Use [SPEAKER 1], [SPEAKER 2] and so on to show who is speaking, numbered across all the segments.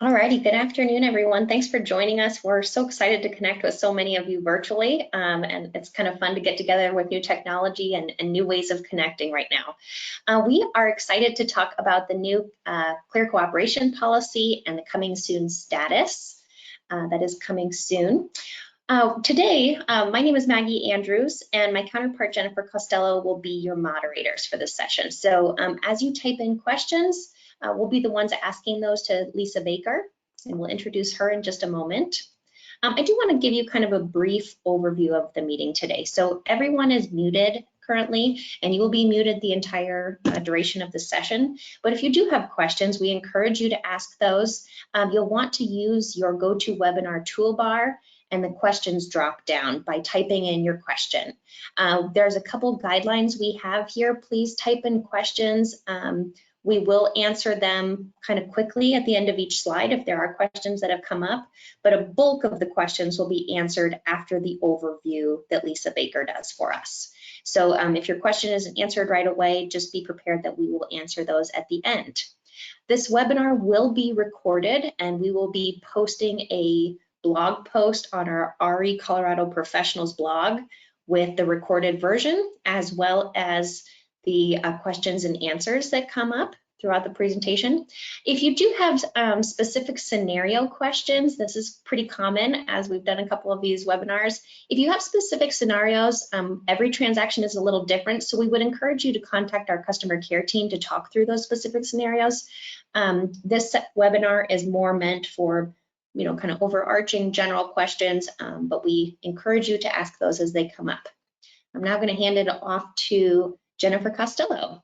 [SPEAKER 1] Alrighty, good afternoon, everyone. Thanks for joining us. We're so excited to connect with so many of you virtually, and it's kind of fun to get together with new technology and new ways of connecting right now. We are excited to talk about the new Clear Cooperation Policy and the coming soon status that is coming soon. Today, my name is Maggie Andrews, and my counterpart Jennifer Costello will be your moderators for this session. So as you type in questions, we'll be the ones asking those to Leesa Baker, and we'll introduce her in just a moment. I do want to give you kind of a brief overview of the meeting today. So everyone is muted currently, and you will be muted the entire duration of the session. But if you do have questions, we encourage you to ask those. You'll want to use your GoToWebinar toolbar and the questions drop down by typing in your question. There's a couple guidelines we have here. Please type in questions. We will answer them kind of quickly at the end of each slide if there are questions that have come up, but a bulk of the questions will be answered after the overview that Leesa Baker does for us. So if your question isn't answered right away, just be prepared that we will answer those at the end. This webinar will be recorded, and we will be posting a blog post on our REcolorado Professionals blog with the recorded version, as well as the questions and answers that come up throughout the presentation. If you do have specific scenario questions, this is pretty common as we've done a couple of these webinars. If you have specific scenarios, every transaction is a little different, so we would encourage you to contact our customer care team to talk through those specific scenarios. This webinar is more meant for kind of overarching general questions, but we encourage you to ask those as they come up. I'm now going to hand it off to Jennifer Costello.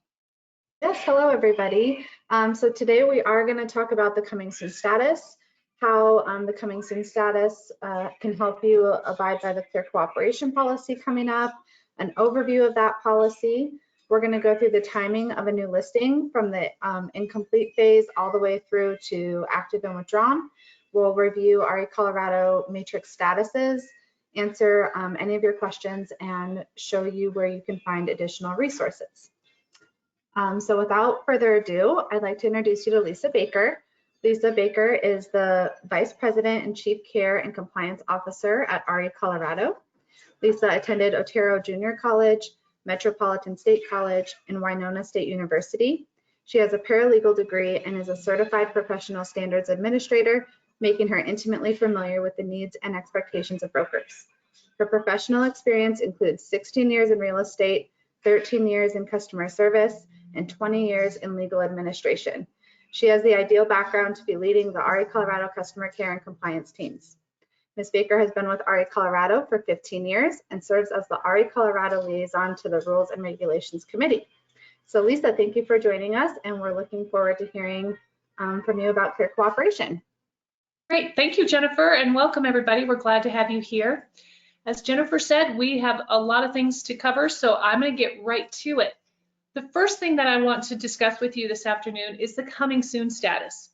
[SPEAKER 2] Yes, hello everybody. So today we are going to talk about the coming soon status, how the coming soon status can help you abide by the Clear Cooperation Policy coming up, an overview of that policy. We're going to go through the timing of a new listing from the incomplete phase all the way through to active and withdrawn. We'll review REcolorado matrix statuses, answer any of your questions, and show you where you can find additional resources. So without further ado, I'd like to introduce you to Leesa Baker. Leesa Baker is the Vice President and Chief Care and Compliance Officer at REcolorado. Leesa attended Otero Junior College, Metropolitan State College, and Winona State University. She has a paralegal degree and is a certified professional standards administrator, making her intimately familiar with the needs and expectations of brokers. Her professional experience includes 16 years in real estate, 13 years in customer service, and 20 years in legal administration. She has the ideal background to be leading the REcolorado customer care and compliance teams. Ms. Baker has been with REcolorado for 15 years and serves as the REcolorado liaison to the Rules and Regulations Committee. So Leesa, thank you for joining us, and we're looking forward to hearing from you about Clear Cooperation.
[SPEAKER 3] Great, thank you, Jennifer, and welcome everybody. We're glad to have you here. As Jennifer said, we have a lot of things to cover, so I'm going to get right to it. The first thing that I want to discuss with you this afternoon is the coming soon status.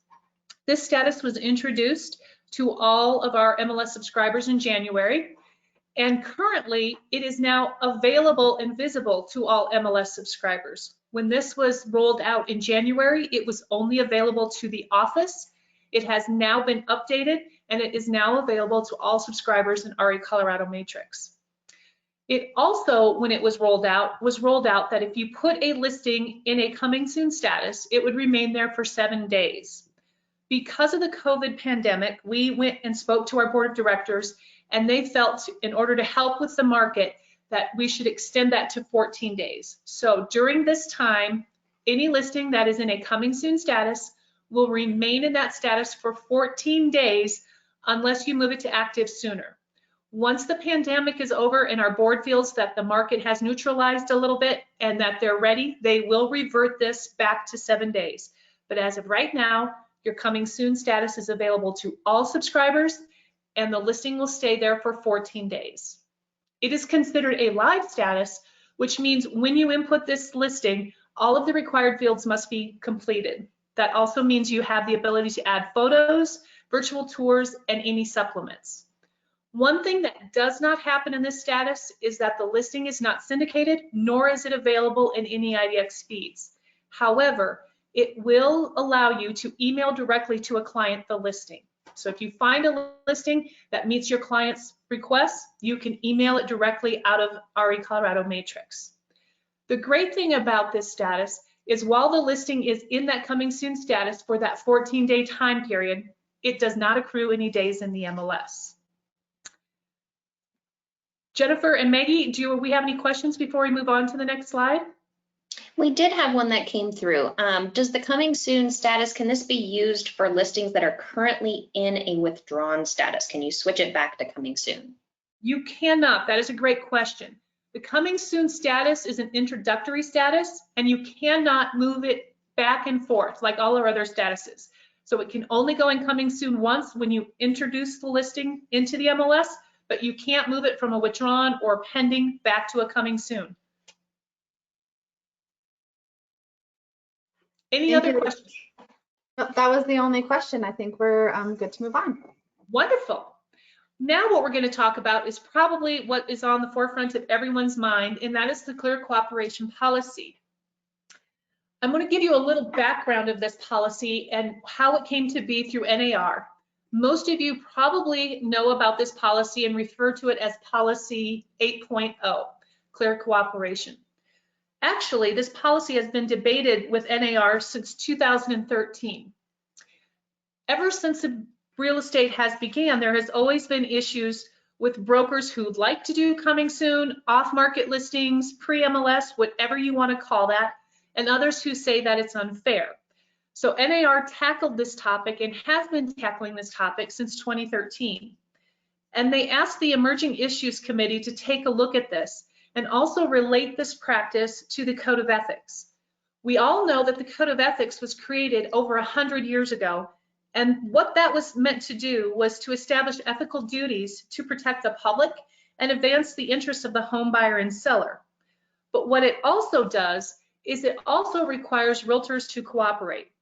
[SPEAKER 3] This status was introduced to all of our MLS subscribers in January, and currently it is now available and visible to all MLS subscribers. When this was rolled out in January, it was only available to the office. It has now been updated, and it is now available to all subscribers in REcolorado Matrix. It also, when it was rolled out that if you put a listing in a coming soon status, it would remain there for 7 days. Because of the COVID pandemic, we went and spoke to our board of directors, and they felt in order to help with the market that we should extend that to 14 days. So during this time, any listing that is in a coming soon status will remain in that status for 14 days unless you move it to active sooner. Once the pandemic is over and our board feels that the market has neutralized a little bit and that they're ready, they will revert this back to 7 days. But as of right now, your coming soon status is available to all subscribers, and the listing will stay there for 14 days. It is considered a live status, which means when you input this listing, all of the required fields must be completed. That also means you have the ability to add photos, virtual tours, and any supplements. One thing that does not happen in this status is that the listing is not syndicated, nor is it available in any IDX feeds. However, it will allow you to email directly to a client the listing. So if you find a listing that meets your client's requests, you can email it directly out of REcolorado Matrix. The great thing about this status is while the listing is in that coming soon status for that 14-day time period, it does not accrue any days in the MLS. Jennifer and Maggie, do we have any questions before we move on to the next slide?
[SPEAKER 1] We did have one that came through. Does the coming soon status, can this be used for listings that are currently in a withdrawn status? Can you switch it back to coming soon?
[SPEAKER 3] You cannot. That is a great question. The coming soon status is an introductory status, and you cannot move it back and forth like all our other statuses. So it can only go in coming soon once when you introduce the listing into the MLS, but you can't move it from a withdrawn or pending back to a coming soon. Any other questions?
[SPEAKER 2] That was the only question. I think we're good to move on.
[SPEAKER 3] Wonderful. Now what we're going to talk about is probably what is on the forefront of everyone's mind, and that is the Clear Cooperation Policy. I'm going to give you a little background of this policy and how it came to be through NAR. Most of you probably know about this policy and refer to it as Policy 8.0, Clear Cooperation. Actually, this policy has been debated with NAR since 2013. Ever since the real estate has began, there has always been issues with brokers who like to do coming soon, off-market listings, pre-MLS, whatever you want to call that, and others who say that it's unfair. So NAR tackled this topic and has been tackling this topic since 2013. And they asked the Emerging Issues Committee to take a look at this and also relate this practice to the Code of Ethics. We all know that the Code of Ethics was created over 100 years ago, and what that was meant to do was to establish ethical duties to protect the public and advance the interests of the home buyer and seller. But what it also does is it also requires realtors to cooperate.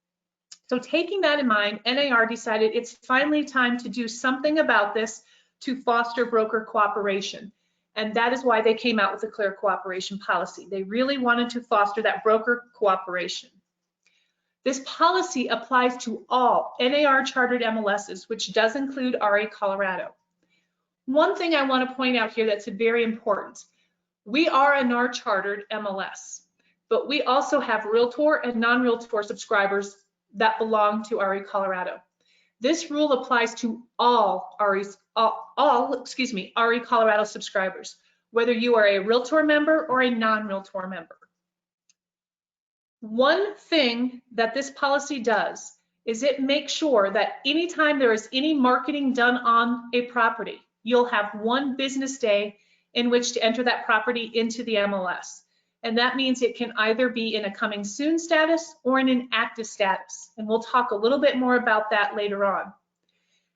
[SPEAKER 3] So taking that in mind, NAR decided it's finally time to do something about this to foster broker cooperation. And that is why they came out with the Clear Cooperation Policy. They really wanted to foster that broker cooperation. This policy applies to all NAR chartered MLSs, which does include REcolorado. One thing I want to point out here that's very important. We are a NAR chartered MLS, but we also have realtor and non-realtor subscribers that belong to REcolorado. This rule applies to all REcolorado subscribers, whether you are a realtor member or a non-realtor member. One thing that this policy does is it makes sure that anytime there is any marketing done on a property, you'll have 1 business day in which to enter that property into the MLS. And that means it can either be in a coming soon status or in an active status. And we'll talk a little bit more about that later on.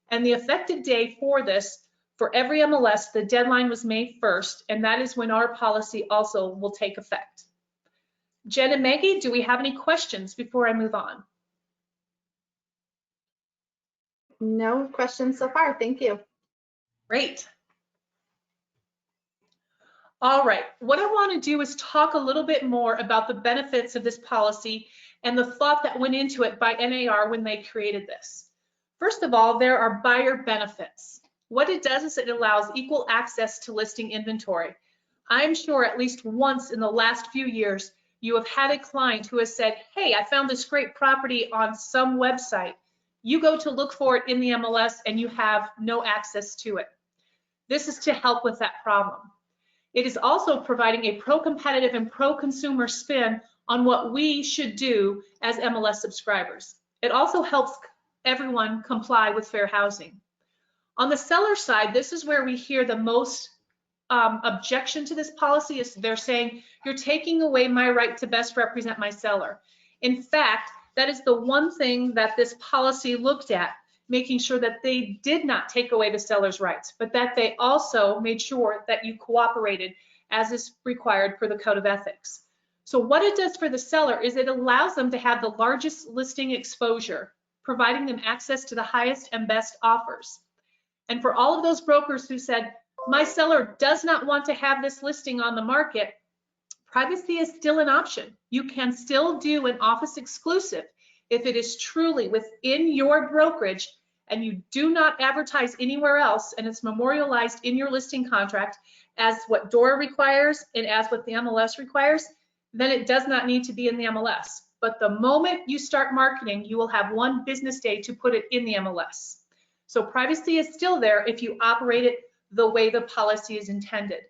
[SPEAKER 3] And the effective day for this, for every MLS, the deadline was May 1st, and that is when our policy also will take effect. Jen and Maggie, do we have any questions before I move on?
[SPEAKER 2] No questions so far. Thank you.
[SPEAKER 3] Great. All right, what I want to do is talk a little bit more about the benefits of this policy and the thought that went into it by NAR when they created this. First of all, there are buyer benefits. What it does is it allows equal access to listing inventory. I'm sure at least once in the last few years, you have had a client who has said, hey, I found this great property on some website. You go to look for it in the MLS and you have no access to it. This is to help with that problem. It is also providing a pro-competitive and pro-consumer spin on what we should do as MLS subscribers. It also helps everyone comply with fair housing. On the seller side, this is where we hear the most objection to this policy is they're saying, you're taking away my right to best represent my seller. In fact, that is the one thing that this policy looked at, making sure that they did not take away the seller's rights, but that they also made sure that you cooperated as is required for the Code of Ethics. So what it does for the seller is it allows them to have the largest listing exposure, providing them access to the highest and best offers. And for all of those brokers who said, my seller does not want to have this listing on the market, Privacy is still an option. You can still do an office exclusive if it is truly within your brokerage and you do not advertise anywhere else and it's memorialized in your listing contract as what DORA requires and as what the MLS requires, then it does not need to be in the MLS. But the moment you start marketing, you will have 1 business day to put it in the MLS. So privacy is still there if you operate it the way the policy is intended.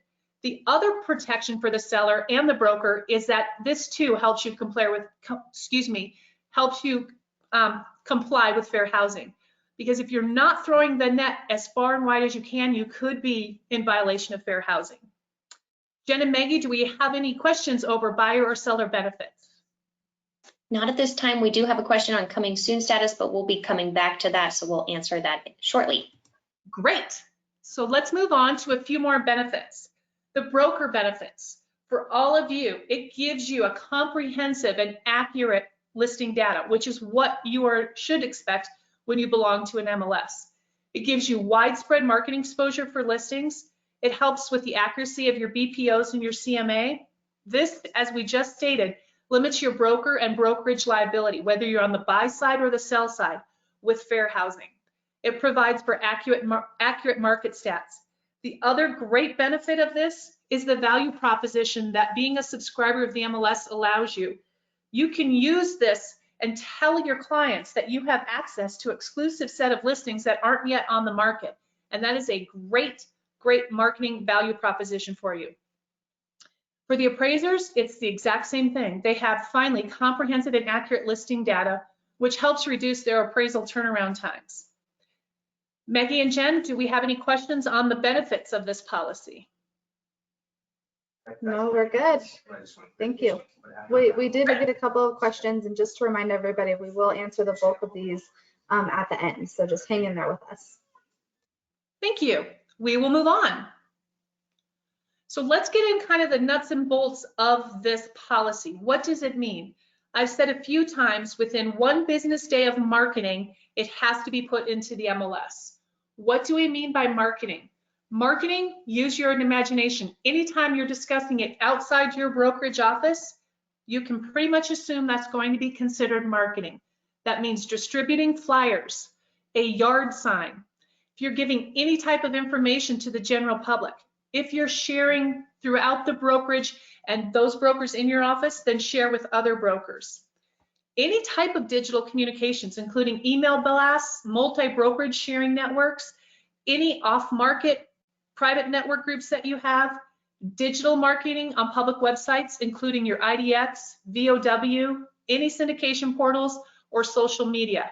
[SPEAKER 3] The other protection for the seller and the broker is that this too helps you comply with fair housing. Because if you're not throwing the net as far and wide as you can, you could be in violation of fair housing. Jen and Maggie, do we have any questions over buyer or seller benefits?
[SPEAKER 1] Not at this time. We do have a question on coming soon status, but we'll be coming back to that, so we'll answer that shortly.
[SPEAKER 3] Great. So let's move on to a few more benefits. The broker benefits. For all of you, it gives you a comprehensive and accurate listing data, which is what you should expect when you belong to an MLS. It gives you widespread marketing exposure for listings. It helps with the accuracy of your BPOs and your CMA. This, as we just stated, limits your broker and brokerage liability, whether you're on the buy side or the sell side, with fair housing. It provides for accurate market stats. The other great benefit of this is the value proposition that being a subscriber of the MLS allows you. You can use this and tell your clients that you have access to exclusive set of listings that aren't yet on the market. And that is a great, great marketing value proposition for you. For the appraisers, it's the exact same thing. They have finally comprehensive and accurate listing data, which helps reduce their appraisal turnaround times. Maggie and Jen, do we have any questions on the benefits of this policy?
[SPEAKER 2] No, we're good. Thank you. We did get a couple of questions, and just to remind everybody, we will answer the bulk of these at the end, so just hang in there with us.
[SPEAKER 3] Thank you. We will move on. So let's get in kind of the nuts and bolts of this policy. What does it mean? I've said a few times, within 1 business day of marketing, it has to be put into the MLS. What do we mean by marketing? Marketing, use your imagination. Anytime you're discussing it outside your brokerage office, you can pretty much assume that's going to be considered marketing. That means distributing flyers, a yard sign. If you're giving any type of information to the general public, if you're sharing throughout the brokerage and those brokers in your office, then share with other brokers. Any type of digital communications, including email blasts, multi-brokerage sharing networks, any off-market private network groups that you have, digital marketing on public websites, including your IDX, VOW, any syndication portals, or social media.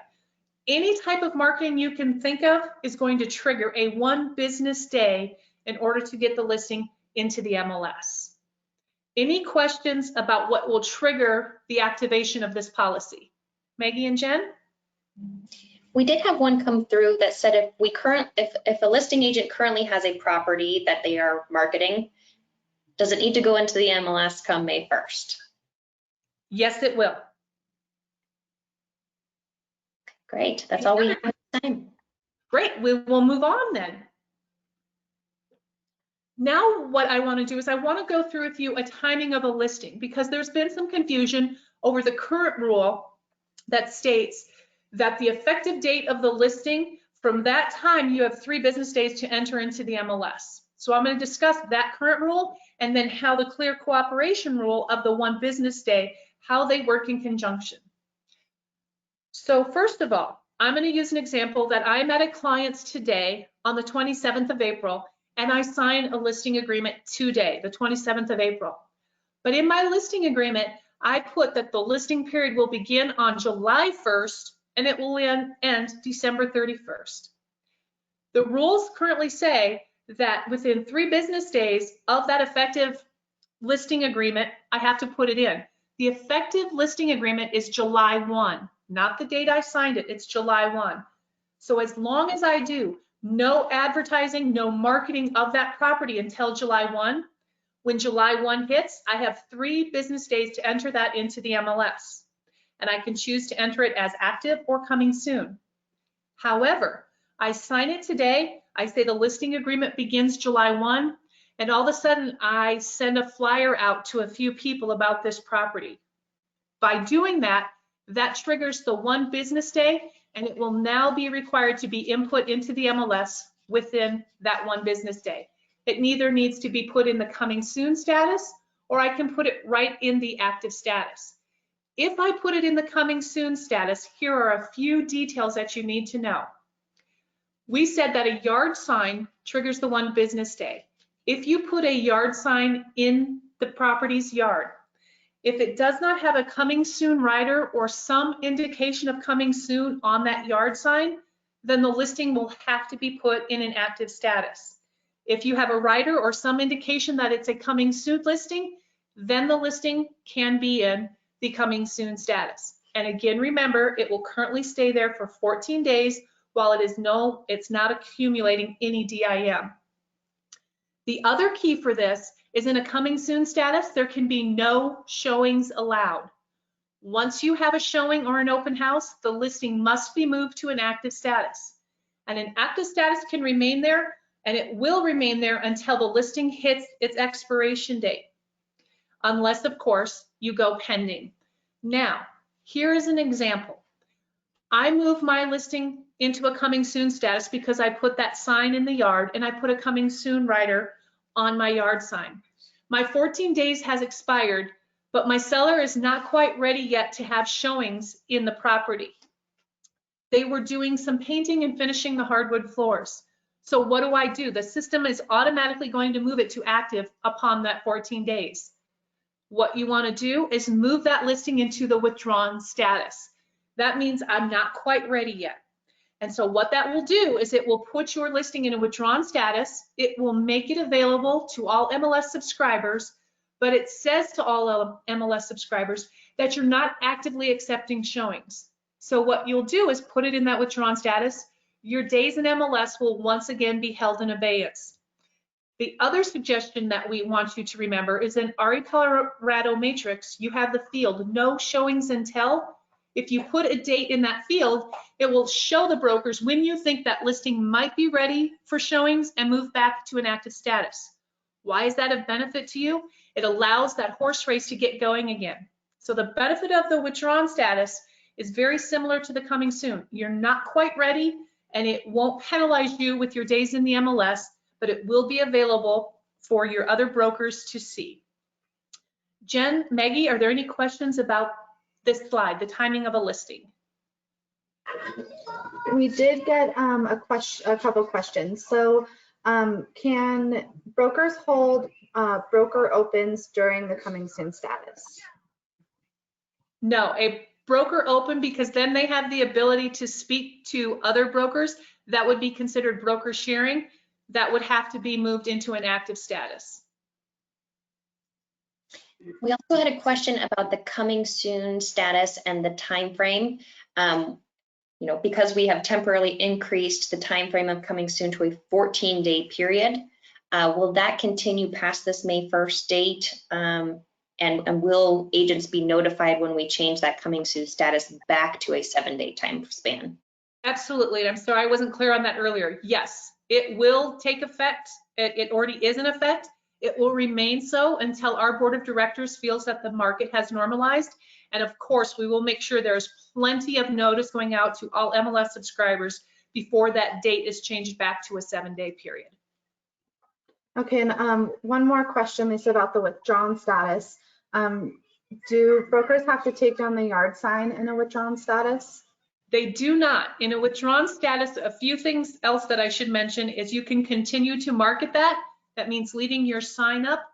[SPEAKER 3] Any type of marketing you can think of is going to trigger a 1 business day in order to get the listing into the MLS. Any questions about what will trigger the activation of this policy? Maggie and Jen?
[SPEAKER 1] We did have one come through that said if a listing agent currently has a property that they are marketing, does it need to go into the MLS come May 1st?
[SPEAKER 3] Yes, it will.
[SPEAKER 1] Great, that's all we have this time.
[SPEAKER 3] Great, we will move on then. Now what I want to do is I want to go through with you a timing of a listing, because there's been some confusion over the current rule that states that the effective date of the listing, from that time you have 3 business days to enter into the MLS. So I'm going to discuss that current rule and then how the clear cooperation rule of the 1 business day, how they work in conjunction. So first of all, I'm going to use an example that I met a client today on the 27th of April, and I signed a listing agreement today, the 27th of April. But in my listing agreement, I put that the listing period will begin on July 1st and it will end December 31st. The rules currently say that within 3 business days of that effective listing agreement, I have to put it in. The effective listing agreement is July 1, not the date I signed it, it's July 1. So as long as I do no advertising, no marketing of that property until July 1, when July 1 hits, I have 3 business days to enter that into the MLS. And I can choose to enter it as active or coming soon. However, I sign it today, I say the listing agreement begins July 1, and all of a sudden I send a flyer out to a few people about this property. By doing that, that triggers the 1 business day, and it will now be required to be input into the MLS within that 1 business day. It neither needs to be put in the coming soon status, or I can put it right in the active status. If I put it in the coming soon status, here are a few details that you need to know. We said that a yard sign triggers the 1 business day. If you put a yard sign in the property's yard, if it does not have a coming soon rider or some indication of coming soon on that yard sign, then the listing will have to be put in an active status. If you have a rider or some indication that it's a coming soon listing, then the listing can be in the coming soon status. And again, remember, it will currently stay there for 14 days while it's not accumulating any DIM. The other key for this is in a coming soon status, there can be no showings allowed. Once you have a showing or an open house, the listing must be moved to an active status. And an active status can remain there, and it will remain there until the listing hits its expiration date, unless, of course, you go pending. Now, here is an example. I move my listing into a coming soon status because I put that sign in the yard and I put a coming soon rider on my yard sign. My 14 days has expired, but my seller is not quite ready yet to have showings in the property. They were doing some painting and finishing the hardwood floors. So what do? The system is automatically going to move it to active upon that 14 days. What you want to do is move that listing into the withdrawn status. That means I'm not quite ready yet. And so what that will do is it will put your listing in a withdrawn status. It will make it available to all MLS subscribers, but it says to all MLS subscribers that you're not actively accepting showings. So what you'll do is put it in that withdrawn status. Your days in MLS will once again be held in abeyance. The other suggestion that we want you to remember is in REcolorado matrix, you have the field no showings until. If you put a date in that field, it will show the brokers when you think that listing might be ready for showings and move back to an active status. Why is that of benefit to you? It allows that horse race to get going again. So the benefit of the withdrawn status is very similar to the coming soon. You're not quite ready, and it won't penalize you with your days in the MLS, but it will be available for your other brokers to see. Jen, Maggie, are there any questions about this slide, the timing of a listing?
[SPEAKER 2] We did get a couple questions. So can brokers hold broker opens during the coming soon status?
[SPEAKER 3] No, a broker open, because then they have the ability to speak to other brokers. That would be considered broker sharing. That would have to be moved into an active status.
[SPEAKER 1] We also had a question about the coming soon status and the time frame. Because we have temporarily increased the time frame of coming soon to a 14-day period, will that continue past this May 1st date? And will agents be notified when we change that coming soon status back to a 7-day time span?
[SPEAKER 3] Absolutely. I'm sorry I wasn't clear on that earlier. Yes, it will take effect. It already is in effect. It will remain so until our board of directors feels that the market has normalized. And of course, we will make sure there's plenty of notice going out to all MLS subscribers before that date is changed back to a 7-day period.
[SPEAKER 2] Okay, and one more question, Lisa, about the withdrawn status. Do brokers have to take down the yard sign in a withdrawn status?
[SPEAKER 3] They do not. In a withdrawn status, a few things else that I should mention is you can continue to market that. That means leaving your sign up.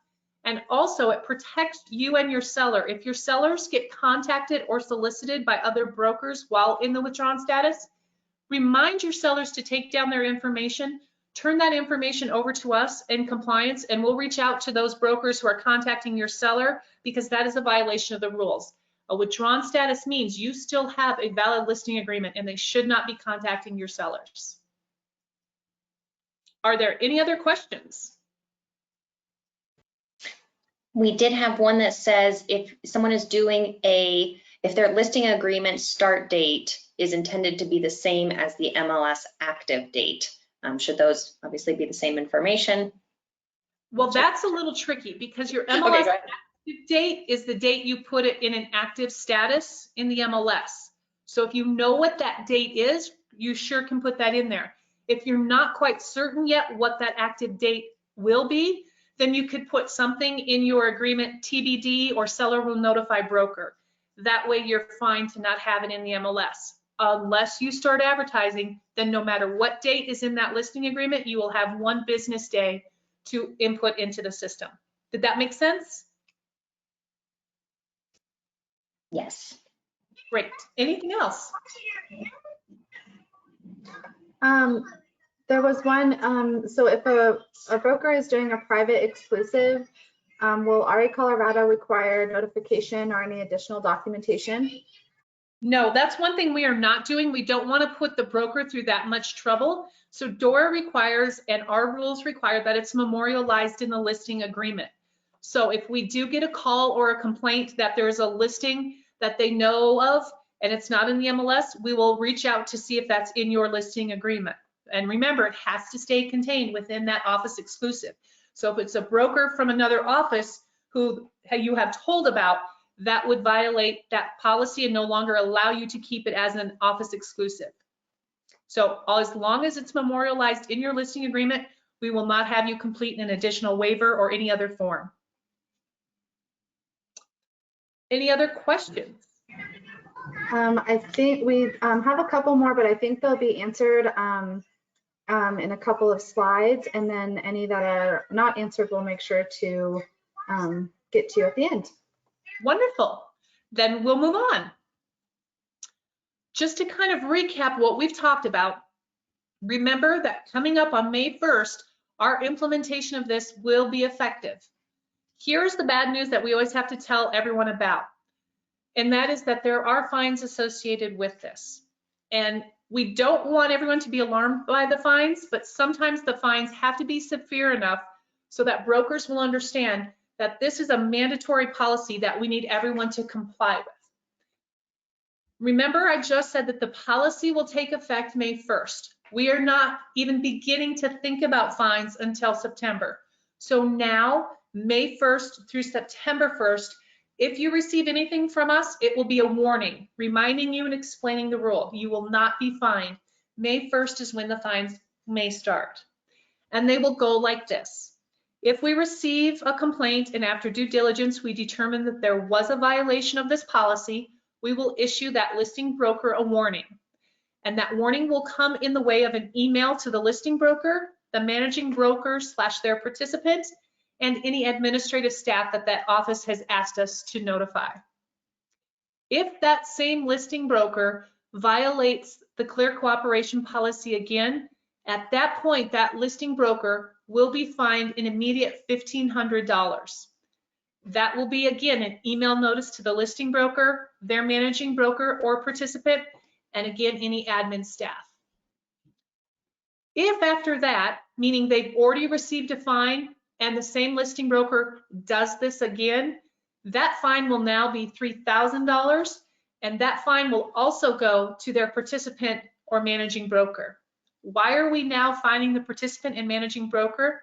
[SPEAKER 3] And also it protects you and your seller. If your sellers get contacted or solicited by other brokers while in the withdrawn status, remind your sellers to take down their information, turn that information over to us in compliance, and we'll reach out to those brokers who are contacting your seller, because that is a violation of the rules. A withdrawn status means you still have a valid listing agreement and they should not be contacting your sellers. Are there any other questions?
[SPEAKER 1] We did have one that says if someone is doing if their listing agreement start date is intended to be the same as the MLS active date, should those obviously be the same information?
[SPEAKER 3] Well, that's a little tricky because your MLS
[SPEAKER 1] Okay, go ahead.
[SPEAKER 3] active date is the date you put it in an active status in the MLS. So if you know what that date is, you sure can put that in there. If you're not quite certain yet what that active date will be, then you could put something in your agreement, TBD, or seller will notify broker. That way you're fine to not have it in the MLS. Unless you start advertising, then no matter what date is in that listing agreement, you will have 1 business day to input into the system. Did that make sense?
[SPEAKER 1] Yes.
[SPEAKER 3] Great. Anything else?
[SPEAKER 2] There was one, so if a broker is doing a private exclusive, will REcolorado require notification or any additional documentation?
[SPEAKER 3] No, that's one thing we are not doing. We don't want to put the broker through that much trouble. So DORA requires, and our rules require, that it's memorialized in the listing agreement. So if we do get a call or a complaint that there's a listing that they know of and it's not in the MLS, we will reach out to see if that's in your listing agreement. And remember, it has to stay contained within that office exclusive. So if it's a broker from another office who you have told about, that would violate that policy and no longer allow you to keep it as an office exclusive. So as long as it's memorialized in your listing agreement, we will not have you complete an additional waiver or any other form. Any other questions?
[SPEAKER 2] I think we have a couple more, but I think they'll be answered in a couple of slides, and then any that are not answered, we'll make sure to get to you at the end.
[SPEAKER 3] Wonderful. Then we'll move on. Just to kind of recap what we've talked about, remember that coming up on May 1st, our implementation of this will be effective. Here's the bad news that we always have to tell everyone about, and that is that there are fines associated with this. And we don't want everyone to be alarmed by the fines, but sometimes the fines have to be severe enough so that brokers will understand that this is a mandatory policy that we need everyone to comply with. Remember, I just said that the policy will take effect May 1st. We are not even beginning to think about fines until September. So now, May 1st through September 1st, if you receive anything from us, it will be a warning, reminding you and explaining the rule. You will not be fined. May 1st is when the fines may start. And they will go like this. If we receive a complaint and after due diligence, we determine that there was a violation of this policy, we will issue that listing broker a warning. And that warning will come in the way of an email to the listing broker, the managing broker / their participant, and any administrative staff that that office has asked us to notify. If that same listing broker violates the clear cooperation policy again, at that point, that listing broker will be fined an immediate $1,500. That will be, again, an email notice to the listing broker, their managing broker or participant, and again, any admin staff. If after that, meaning they've already received a fine and the same listing broker does this again, that fine will now be $3,000, and that fine will also go to their participant or managing broker. Why are we now fining the participant and managing broker?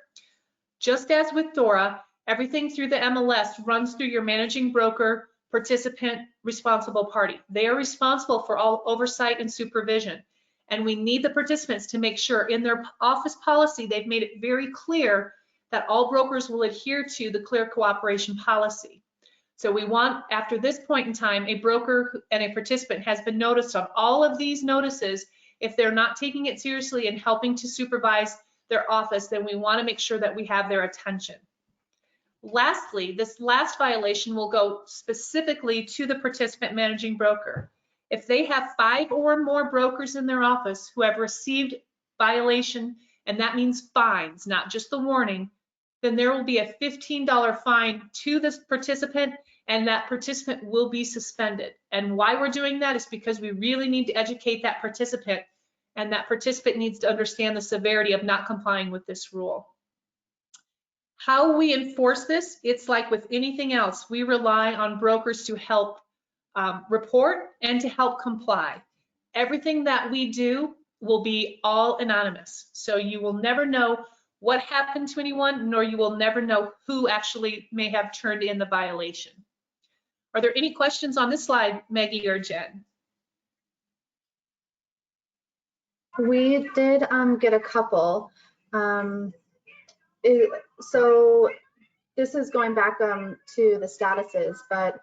[SPEAKER 3] Just as with DORA, everything through the MLS runs through your managing broker, participant, responsible party. They are responsible for all oversight and supervision. And we need the participants to make sure in their office policy, they've made it very clear that all brokers will adhere to the clear cooperation policy. So we want, after this point in time, a broker and a participant has been noticed on all of these notices. If they're not taking it seriously and helping to supervise their office, then we want to make sure that we have their attention. Lastly, this last violation will go specifically to the participant managing broker. If they have 5 or more brokers in their office who have received violation, and that means fines, not just the warning, then there will be a $15 fine to this participant, and that participant will be suspended. And why we're doing that is because we really need to educate that participant, and that participant needs to understand the severity of not complying with this rule. How we enforce this, it's like with anything else. We rely on brokers to help report and to help comply. Everything that we do will be all anonymous. So you will never know what happened to anyone, nor you will never know who actually may have turned in the violation. Are there any questions on this slide, Maggie or Jen?
[SPEAKER 2] We did get a couple. So this is going back to the statuses, but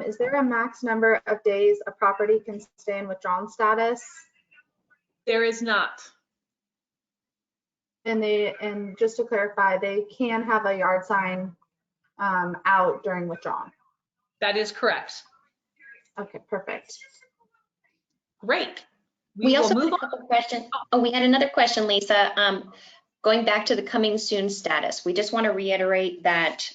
[SPEAKER 2] is there a max number of days a property can stay in withdrawn status?
[SPEAKER 3] There is not.
[SPEAKER 2] And just to clarify, they can have a yard sign out during withdrawn.
[SPEAKER 3] That is correct.
[SPEAKER 2] Okay, perfect.
[SPEAKER 3] Great.
[SPEAKER 1] We also
[SPEAKER 3] will
[SPEAKER 1] had
[SPEAKER 3] move
[SPEAKER 1] a couple questions. Oh, we had another question, Leesa. Going back to the coming soon status, we just want to reiterate that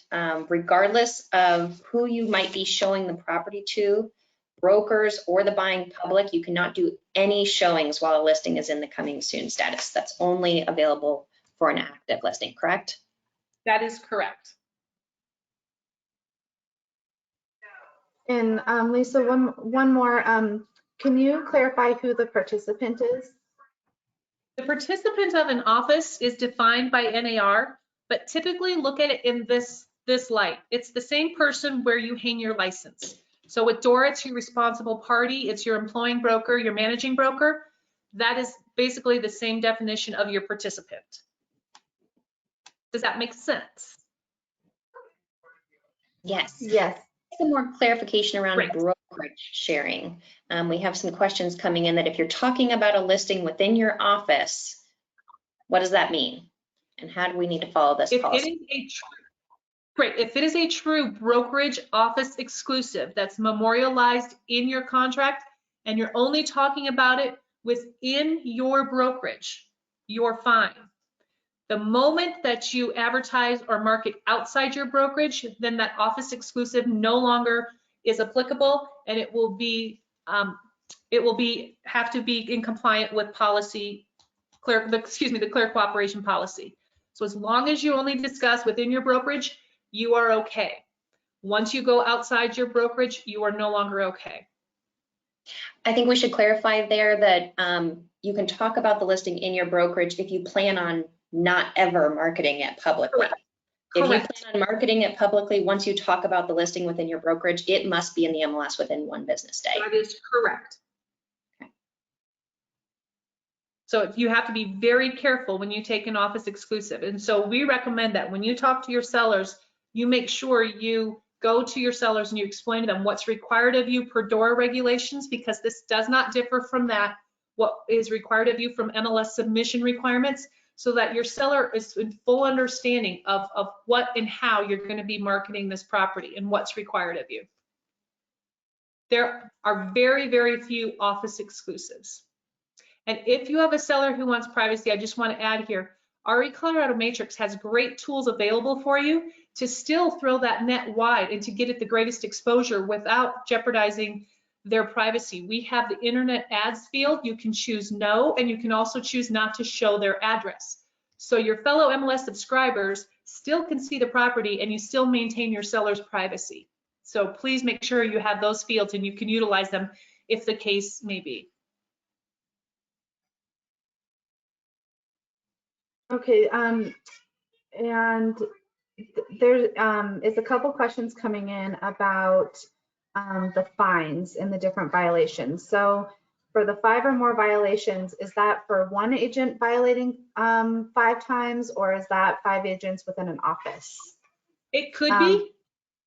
[SPEAKER 1] regardless of who you might be showing the property to, brokers or the buying public, you cannot do any showings while a listing is in the coming soon status. That's only available for an active listing, correct?
[SPEAKER 3] That is correct.
[SPEAKER 2] And Lisa, one more. Can you clarify who the participant is?
[SPEAKER 3] The participant of an office is defined by NAR, but typically look at it in this light. It's the same person where you hang your license. So with DORA, it's your responsible party, it's your employing broker, your managing broker. That is basically the same definition of your participant. Does that make sense?
[SPEAKER 1] Yes.
[SPEAKER 2] Yes.
[SPEAKER 1] Some more clarification around
[SPEAKER 3] Great.
[SPEAKER 1] brokerage sharing. We have some questions coming in that if you're talking about a listing within your office, what does that mean? And how do we need to follow this policy?
[SPEAKER 3] If it is a true brokerage office exclusive that's memorialized in your contract and you're only talking about it within your brokerage, you're fine. The moment that you advertise or market outside your brokerage, then that office exclusive no longer is applicable, and it will have to be in compliant with policy, the clear cooperation policy. So as long as you only discuss within your brokerage, you are okay. Once you go outside your brokerage, you are no longer okay.
[SPEAKER 1] I think we should clarify there that you can talk about the listing in your brokerage if you plan on not ever marketing it publicly.
[SPEAKER 3] Correct.
[SPEAKER 1] If you
[SPEAKER 3] Correct.
[SPEAKER 1] plan on marketing it publicly, once you talk about the listing within your brokerage, it must be in the MLS within 1 business day.
[SPEAKER 3] That is correct.
[SPEAKER 1] Okay.
[SPEAKER 3] So you have to be very careful when you take an office exclusive. And so we recommend that when you talk to your sellers, you make sure you go to your sellers and you explain to them what's required of you per DORA regulations, because this does not differ from that, what is required of you from MLS submission requirements, so that your seller is in full understanding of what and how you're going to be marketing this property and what's required of you. There are very, very few office exclusives. And if you have a seller who wants privacy, I just want to add here, REcolorado Matrix has great tools available for you to still throw that net wide and to get at the greatest exposure without jeopardizing their privacy. We have the internet ads field. You can choose no, and you can also choose not to show their address. So your fellow MLS subscribers still can see the property and you still maintain your seller's privacy. So please make sure you have those fields and you can utilize them if the case may be.
[SPEAKER 2] Okay, and there is a couple questions coming in about the fines and the different violations. So for the 5 or more violations, is that for one agent violating 5 times, or is that 5 agents within an office?
[SPEAKER 3] It could be.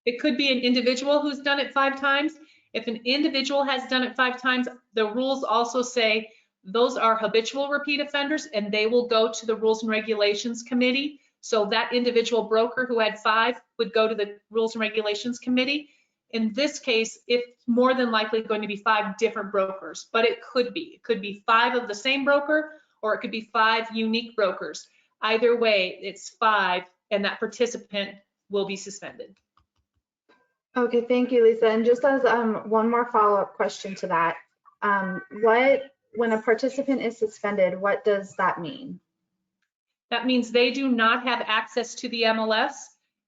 [SPEAKER 3] It could be an individual who's done it 5 times. If an individual has done it 5 times, the rules also say those are habitual repeat offenders and they will go to the Rules and Regulations Committee. So that individual broker who had 5 would go to the Rules and Regulations Committee. In this case, it's more than likely going to be 5 different brokers, but it could be. It could be 5 of the same broker, or it could be 5 unique brokers. Either way, it's 5, and that participant will be suspended.
[SPEAKER 2] Okay, thank you, Lisa. And just as one more follow-up question to that, when a participant is suspended, what does that mean?
[SPEAKER 3] That means they do not have access to the MLS,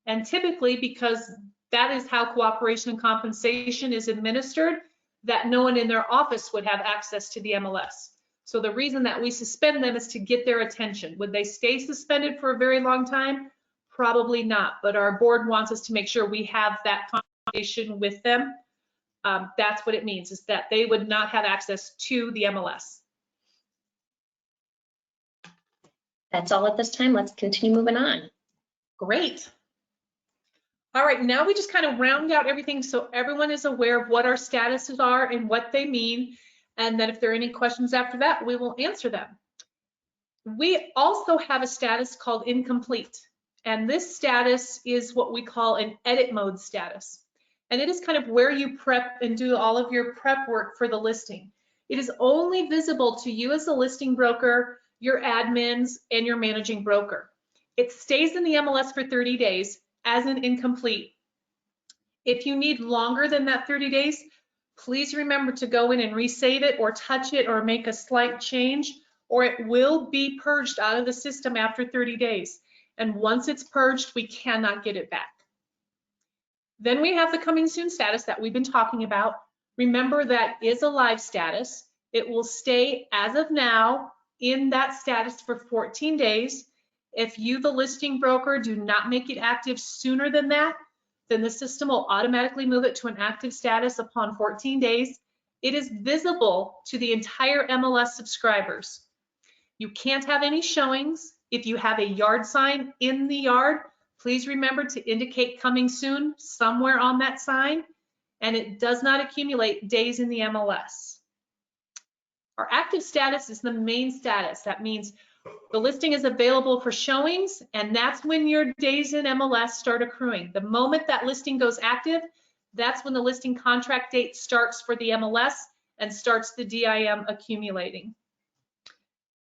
[SPEAKER 3] and typically, because that is how cooperation and compensation is administered, that no one in their office would have access to the MLS. So the reason that we suspend them is to get their attention. Would they stay suspended for a very long time? Probably not, but our board wants us to make sure we have that conversation with them. That's what it means, is that they would not have access to the MLS.
[SPEAKER 1] That's all at this time. Let's continue moving on.
[SPEAKER 3] Great. All right, now we just kind of round out everything so everyone is aware of what our statuses are and what they mean. And then if there are any questions after that, we will answer them. We also have a status called incomplete. And this status is what we call an edit mode status. And it is kind of where you prep and do all of your prep work for the listing. It is only visible to you as a listing broker, your admins, and your managing broker. It stays in the MLS for 30 days as an incomplete. If you need longer than that 30 days, please remember to go in and resave it or touch it or make a slight change, or it will be purged out of the system after 30 days. And once it's purged, we cannot get it back. Then we have the coming soon status that we've been talking about. Remember, that is a live status. It will stay as of now in that status for 14 days. If you, the listing broker, do not make it active sooner than that, then the system will automatically move it to an active status upon 14 days. It is visible to the entire MLS subscribers. You can't have any showings. If you have a yard sign in the yard, please remember to indicate coming soon somewhere on that sign, and it does not accumulate days in the MLS. Our active status is the main status. That means the listing is available for showings, and that's when your days in MLS start accruing. The moment that listing goes active, that's when the listing contract date starts for the MLS and starts the DIM accumulating.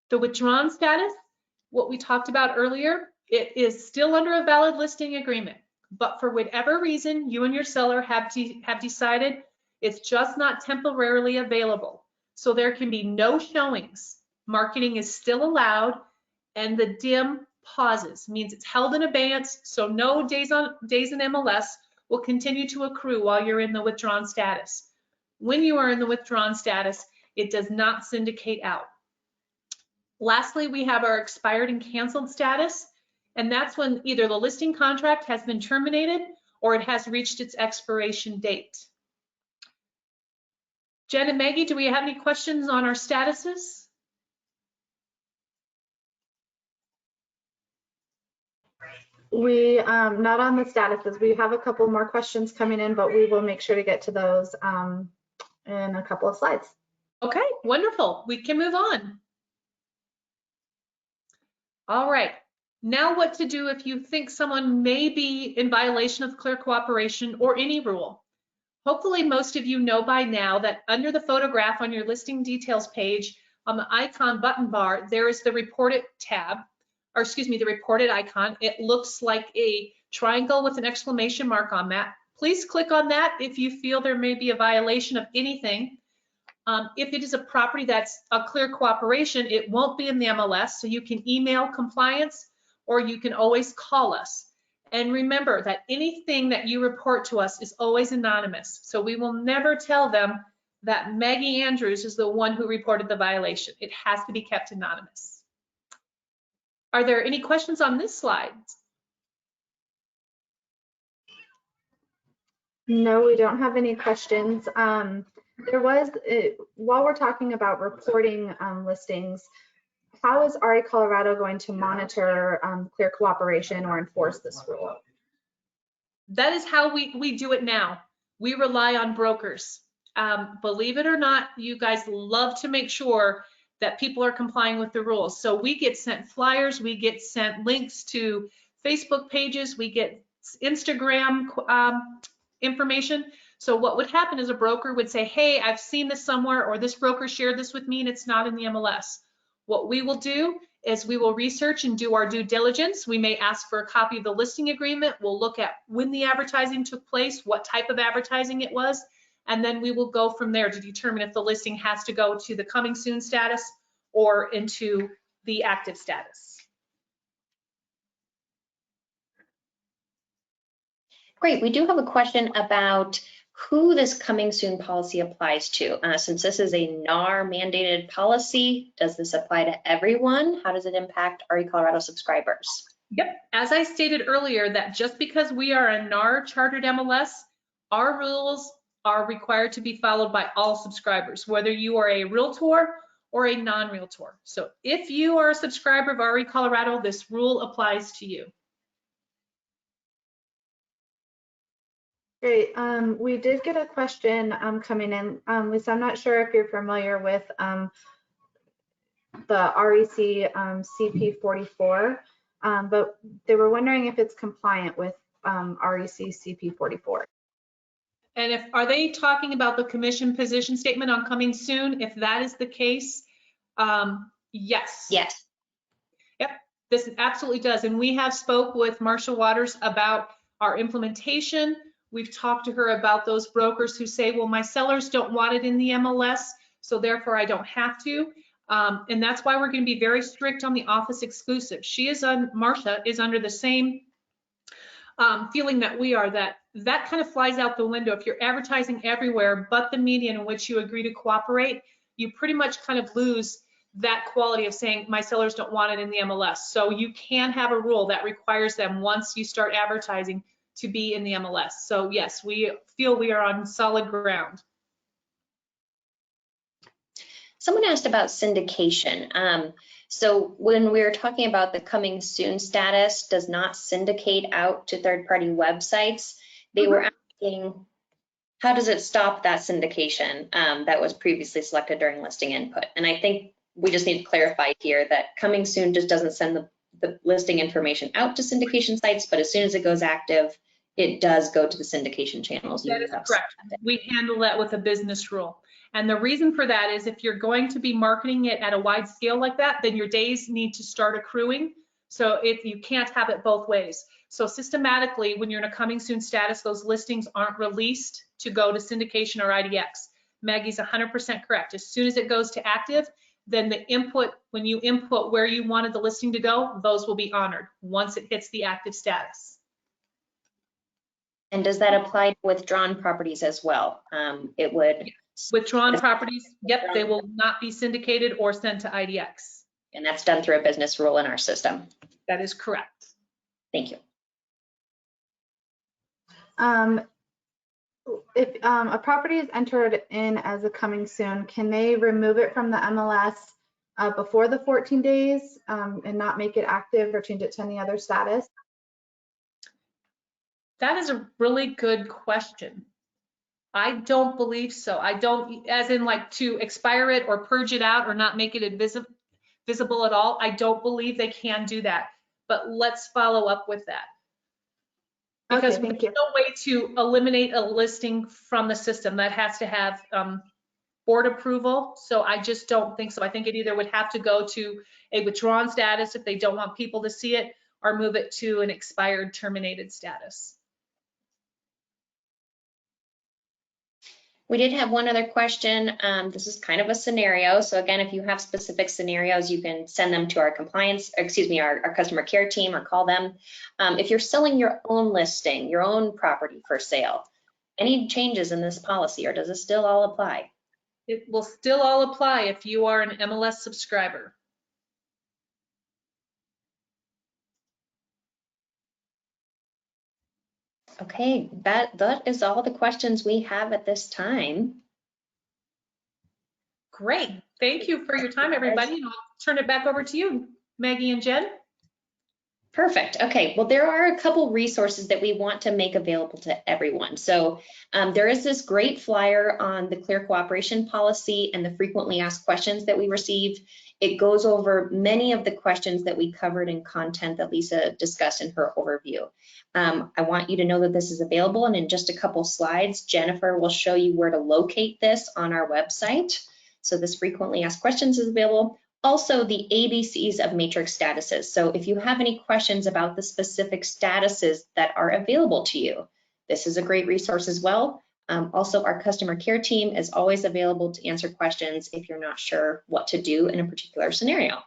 [SPEAKER 3] The withdrawn status, what we talked about earlier, it is still under a valid listing agreement, but for whatever reason, you and your seller have decided it's just not temporarily available. So there can be no showings. Marketing is still allowed, and the DIM pauses, means it's held in abeyance, so no days in MLS will continue to accrue while you're in the withdrawn status. When you are in the withdrawn status, it does not syndicate out. Lastly, we have our expired and canceled status, and that's when either the listing contract has been terminated or it has reached its expiration date. Jen and Maggie, do we have any questions on our statuses?
[SPEAKER 2] We, not on the statuses. We have a couple more questions coming in, but we will make sure to get to those in a couple of slides.
[SPEAKER 3] Okay, wonderful. We can move on. All right, now what to do if you think someone may be in violation of clear cooperation or any rule. Hopefully most of you know by now that under the photograph on your listing details page, on the icon button bar, there is the reported tab, or excuse me, the reported icon. It looks like a triangle with an exclamation mark on that. Please click on that if you feel there may be a violation of anything. If it is a property that's a clear cooperation, it won't be in the MLS, so you can email compliance or you can always call us. And remember that anything that you report to us is always anonymous, so we will never tell them that Maggie Andrews is the one who reported the violation. It has to be kept anonymous. Are there any questions on this slide?
[SPEAKER 2] No, we don't have any questions. There was, while we're talking about reporting listings, how is REcolorado going to monitor clear cooperation or enforce this rule?
[SPEAKER 3] That is how we do it now. We rely on brokers. Believe it or not, you guys love to make sure that people are complying with the rules. So we get sent flyers, we get sent links to Facebook pages, we get Instagram information. So what would happen is a broker would say, hey, I've seen this somewhere, or this broker shared this with me and it's not in the MLS. What we will do is we will research and do our due diligence. We may ask for a copy of the listing agreement. We'll look at when the advertising took place, what type of advertising it was, and then we will go from there to determine if the listing has to go to the coming soon status or into the active status.
[SPEAKER 1] Great, we do have a question about who this coming soon policy applies to. Since this is a NAR mandated policy, does this apply to everyone? How does it impact REcolorado subscribers?
[SPEAKER 3] Yep, as I stated earlier, that just because we are a NAR chartered MLS, our rules are required to be followed by all subscribers, whether you are a realtor or a non-realtor. So if you are a subscriber of REcolorado, this rule applies to you.
[SPEAKER 2] Great. We did get a question coming in. Lisa, I'm not sure if you're familiar with the REC CP44, but they were wondering if it's compliant with REC CP44.
[SPEAKER 3] And are they talking about the commission position statement on coming soon? If that is the case, yes.
[SPEAKER 1] Yes.
[SPEAKER 3] Yep, this absolutely does. And we have spoke with Marsha Waters about our implementation. We've talked to her about those brokers who say, well, my sellers don't want it in the MLS, so therefore I don't have to. And that's why we're going to be very strict on the office exclusive. Marsha is under the same feeling that we are, that kind of flies out the window. If you're advertising everywhere but the median in which you agree to cooperate, you pretty much kind of lose that quality of saying my sellers don't want it in the MLS. So you can have a rule that requires them, once you start advertising, to be in the MLS. So yes, we feel we are on solid ground.
[SPEAKER 1] Someone asked about syndication. So when we were talking about the coming soon status does not syndicate out to third-party websites, they were asking, how does it stop that syndication that was previously selected during listing input? And I think we just need to clarify here that coming soon just doesn't send the listing information out to syndication sites, but as soon as it goes active, it does go to the syndication channels.
[SPEAKER 3] That is correct. We handle that with a business rule. And the reason for that is if you're going to be marketing it at a wide scale like that, then your days need to start accruing. So if you can't have it both ways. So systematically, when you're in a coming soon status, those listings aren't released to go to syndication or IDX. Maggie's 100% correct. As soon as it goes to active, then the input, when you input where you wanted the listing to go, those will be honored once it hits the active status.
[SPEAKER 1] And does that apply to withdrawn properties as well? It would.
[SPEAKER 3] Withdrawn properties, yep, they will not be syndicated or sent to IDX.
[SPEAKER 1] And that's done through a business rule in our system.
[SPEAKER 3] That is correct.
[SPEAKER 1] Thank you.
[SPEAKER 2] If a property is entered in as a coming soon, can they remove it from the MLS before the 14 days and not make it active or change it to any other status?
[SPEAKER 3] That is a really good question. I don't believe so. I don't, as in like to expire it or purge it out or not make it visible at all. I don't believe they can do that, but let's follow up with that. Because there's no way to eliminate a listing from the system. That has to have board approval. So I just don't think so. I think it either would have to go to a withdrawn status if they don't want people to see it, or move it to an expired terminated status.
[SPEAKER 1] We did have one other question. This is kind of a scenario. So again, if you have specific scenarios, you can send them to our our customer care team, or call them. If you're selling your own listing, your own property for sale, any changes in this policy, or does it still all apply?
[SPEAKER 3] It will still all apply if you are an MLS subscriber.
[SPEAKER 1] Okay, that is all the questions we have at this time.
[SPEAKER 3] Great. Thank you for your time, everybody. And I'll turn it back over to you, Maggie and Jen.
[SPEAKER 1] Perfect. Okay, well, there are a couple resources that we want to make available to everyone. So there is this great flyer on the clear cooperation policy and the frequently asked questions that we received. It goes over many of the questions that we covered in content that Leesa discussed in her overview. I want you to know that this is available, and in just a couple slides, Jennifer will show you where to locate this on our website. So this frequently asked questions is available. Also, the ABCs of matrix statuses. So if you have any questions about the specific statuses that are available to you, this is a great resource as well. Also, our customer care team is always available to answer questions if you're not sure what to do in a particular scenario.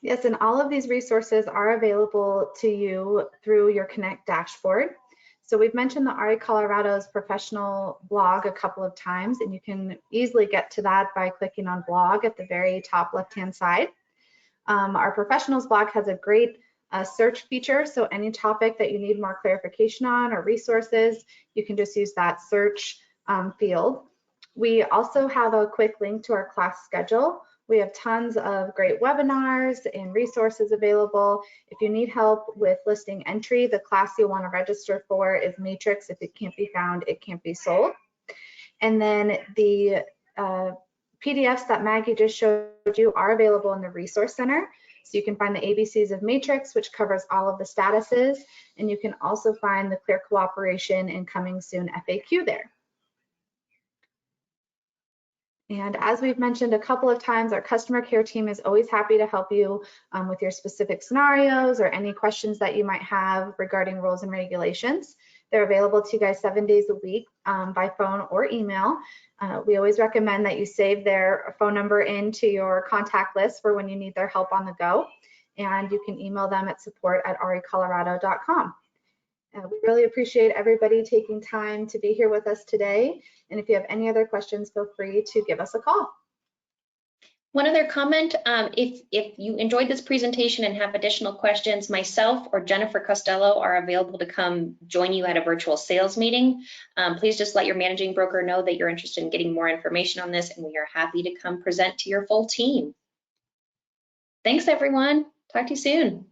[SPEAKER 2] Yes, and all of these resources are available to you through your Connect dashboard. So we've mentioned the REcolorado's professional blog a couple of times, and you can easily get to that by clicking on blog at the very top left-hand side. Our professionals blog has a great search feature, so any topic that you need more clarification on or resources, you can just use that search field. We also have a quick link to our class schedule. We have tons of great webinars and resources available. If you need help with listing entry, the class you'll want to register for is Matrix. If it can't be found, it can't be sold. And then the PDFs that Maggie just showed you are available in the Resource Center. So you can find the ABCs of Matrix, which covers all of the statuses, and you can also find the Clear Cooperation and Coming Soon FAQ there. And as we've mentioned a couple of times, our customer care team is always happy to help you with your specific scenarios or any questions that you might have regarding rules and regulations. They're available to you guys 7 days a week by phone or email. We always recommend that you save their phone number into your contact list for when you need their help on the go. And you can email them at support@recolorado.com. We really appreciate everybody taking time to be here with us today. And if you have any other questions, feel free to give us a call.
[SPEAKER 1] One other comment, if you enjoyed this presentation and have additional questions, myself or Jennifer Costello are available to come join you at a virtual sales meeting. Please just let your managing broker know that you're interested in getting more information on this, and we are happy to come present to your full team. Thanks, everyone. Talk to you soon.